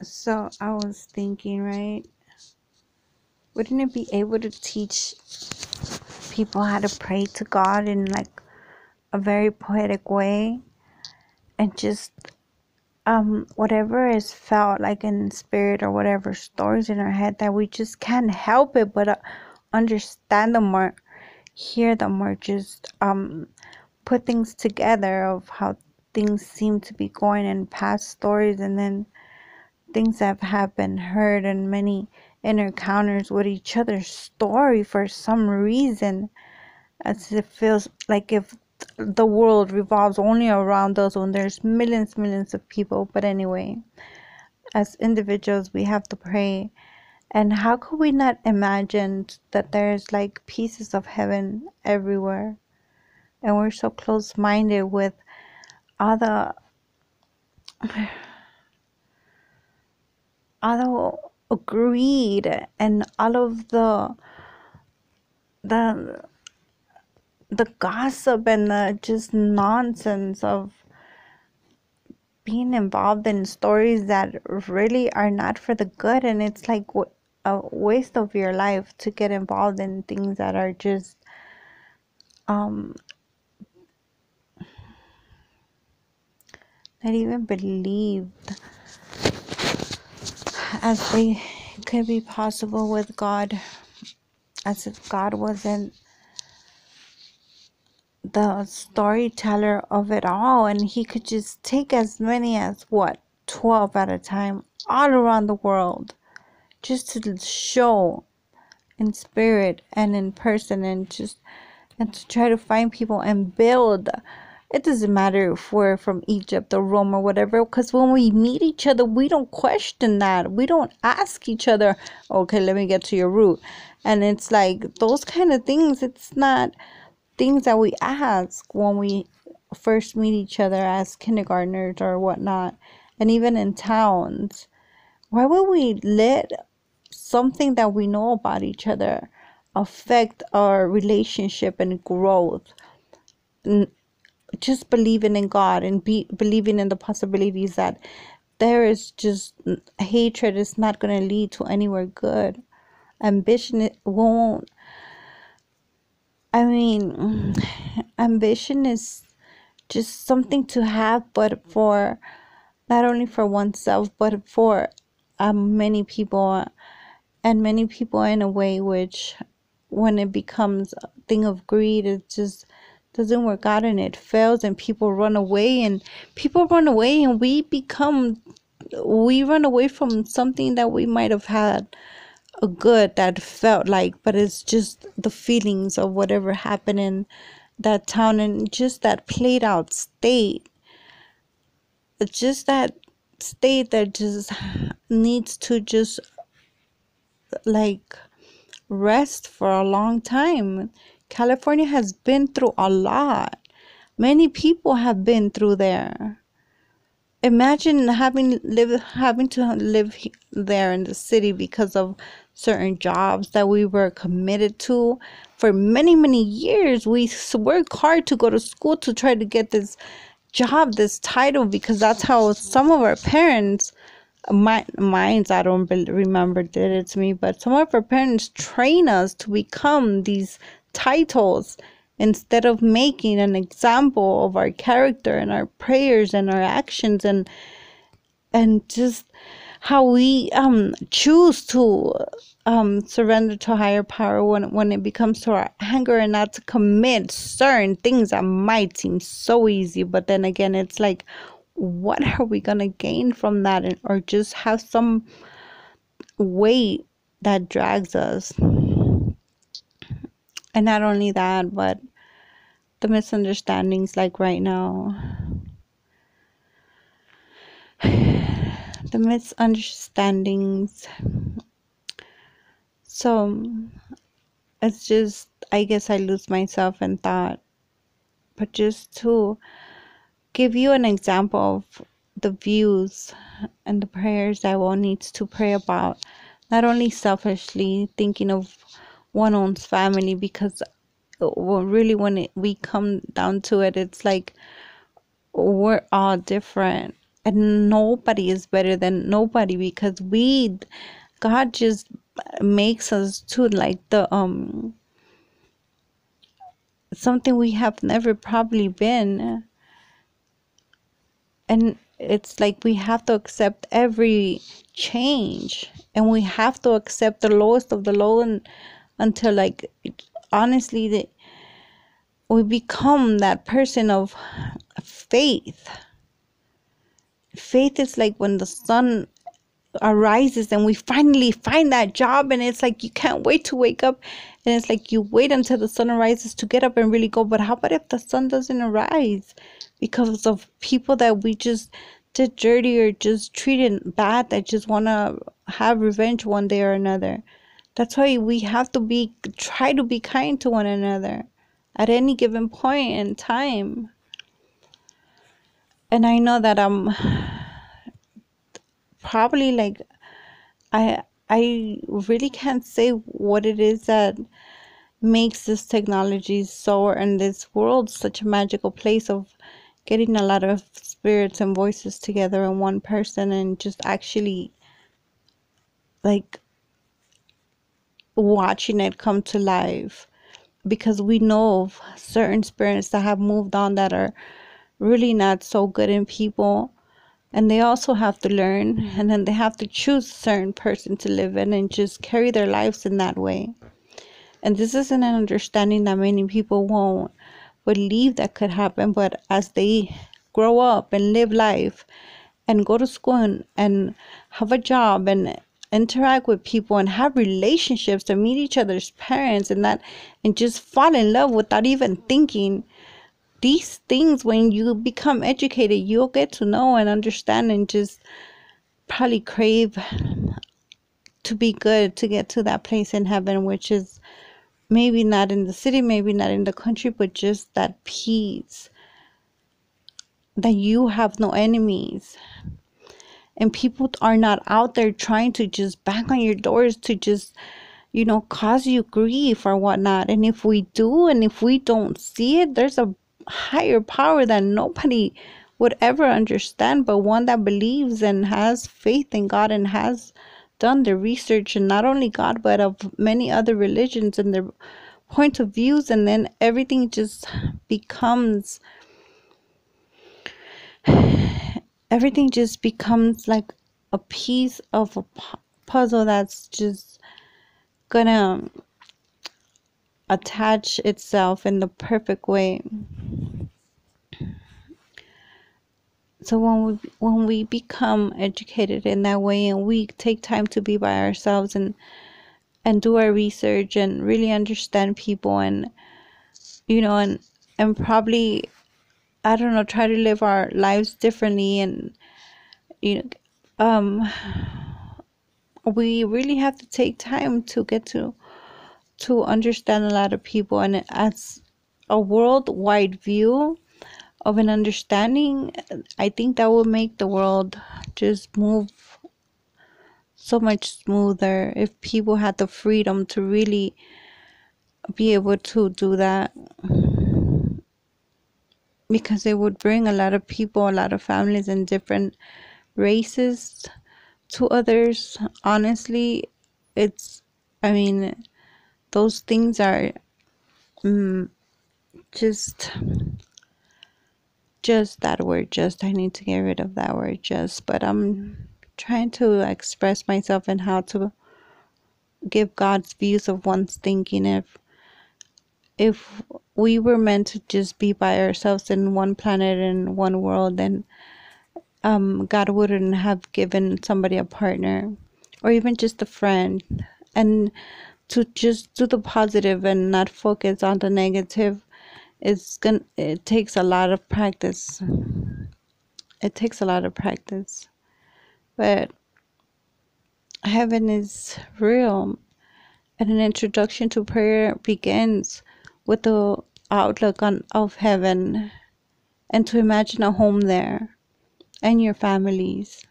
So I was thinking, right? Wouldn't it be able to teach people how to pray to God in like a very poetic way, and just whatever is felt like in spirit, or whatever stories in our head, that we just can't help it but understand them or hear them, or just put things together of how things seem to be going in past stories, and then things that have been heard, and many encounters with each other's story for some reason, as it feels like if the world revolves only around us when there's millions of people. But anyway, as individuals, we have to pray. And how could we not imagine that there's like pieces of heaven everywhere, and we're so close-minded with all the greed and all of the the gossip and the just nonsense of being involved in stories that really are not for the good. And it's like a waste of your life to get involved in things that are just not even believed as they could be possible with God, as if God wasn't the storyteller of it all, and he could just take as many as 12 at a time all around the world, just to show in spirit and in person, and to try to find people and build. It doesn't matter if we're from Egypt or Rome or whatever, because when we meet each other, we don't question that. We don't ask each other, okay, let me get to your root. And it's like those kind of things, it's not things that we ask when we first meet each other as kindergartners or whatnot. And even in towns, why would we let something that we know about each other affect our relationship and growth? Just believing in God and believing in the possibilities that there is just hatred is not going to lead to anywhere good. Ambition, it won't. I mean, ambition is just something to have, but for not only for oneself, but for many people, and many people in a way, which when it becomes a thing of greed, it just doesn't work out, and it fails, and people run away, and we run away from something that we might have had a good that felt like, but it's just the feelings of whatever happened in that town, and just that played out state. It's just that state that just needs to just like rest for a long time. California has been through a lot. Many people have been through there. Imagine having to live there in the city because of certain jobs that we were committed to for many years. We work hard to go to school to try to get this job, this title, because that's how some of our parents, mine's, I don't remember, did it to me, but some of our parents train us to become these titles instead of making an example of our character and our prayers and our actions, and just how we choose to surrender to higher power when it becomes to our anger, and not to commit certain things that might seem so easy, but then again, it's like, what are we gonna gain from that? Or just have some weight that drags us. And not only that, but the misunderstandings, like right now, the misunderstandings. So it's just, I guess I lose myself in thought, but just to give you an example of the views and the prayers that one needs to pray about, not only selfishly thinking of one own family, because really when we come down to it, it's like we're all different. And nobody is better than nobody, because God just makes us to like the something we have never probably been. And it's like we have to accept every change, and we have to accept the lowest of the low, and until like honestly we become that person of faith. Faith is like when the sun arises and we finally find that job, and it's like you can't wait to wake up, and it's like you wait until the sun arises to get up and really go. But how about if the sun doesn't arise because of people that we just did dirty or just treated bad, that just want to have revenge one day or another? That's why we have to try to be kind to one another at any given point in time. And I know that I'm probably like I really can't say what it is that makes this technology so, and this world such a magical place of getting a lot of spirits and voices together in one person, and just actually like watching it come to life. Because we know of certain spirits that have moved on that are really not so good in people, and they also have to learn, and then they have to choose a certain person to live in and just carry their lives in that way. And this isn't an understanding that many people won't believe that could happen, but as they grow up and live life and go to school and have a job and interact with people and have relationships and meet each other's parents and that, and just fall in love without even thinking, these things, when you become educated, you'll get to know and understand, and just probably crave to be good, to get to that place in heaven, which is maybe not in the city, maybe not in the country, but just that peace that you have no enemies, and people are not out there trying to just bang on your doors to just, cause you grief or whatnot. And if we do, and if we don't see it, there's a higher power that nobody would ever understand, but one that believes and has faith in God and has done the research, and not only God, but of many other religions and their point of views. And then everything just becomes like a piece of a puzzle that's just gonna attach itself in the perfect way. So when we become educated in that way, and we take time to be by ourselves and do our research and really understand people, and and probably, I don't know, try to live our lives differently, and you know we really have to take time to get to understand a lot of people, and as a worldwide view of an understanding, I think that will make the world just move so much smoother if people had the freedom to really be able to do that, because it would bring a lot of people, a lot of families and different races to others. Honestly, it's, I mean, those things are just that word, just, I need to get rid of that word, just. But I'm trying to express myself and how to give God's views of one's thinking. If we were meant to just be by ourselves in one planet and one world, then God wouldn't have given somebody a partner or even just a friend. And to just do the positive and not focus on the negative, it takes a lot of practice. It takes a lot of practice. But heaven is real, and an introduction to prayer begins with the outlook of heaven, and to imagine a home there and your families.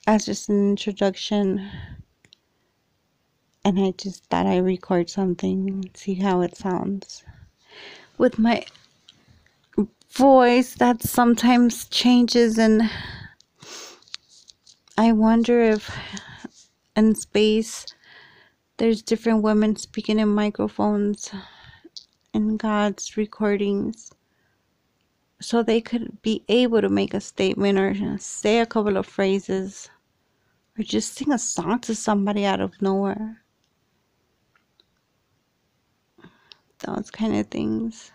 As just an introduction, and I just thought I'd record something, see how it sounds with my voice that sometimes changes, and I wonder if in space there's different women speaking in microphones in God's recordings, so they could be able to make a statement or say a couple of phrases or just sing a song to somebody out of nowhere. Those kind of things.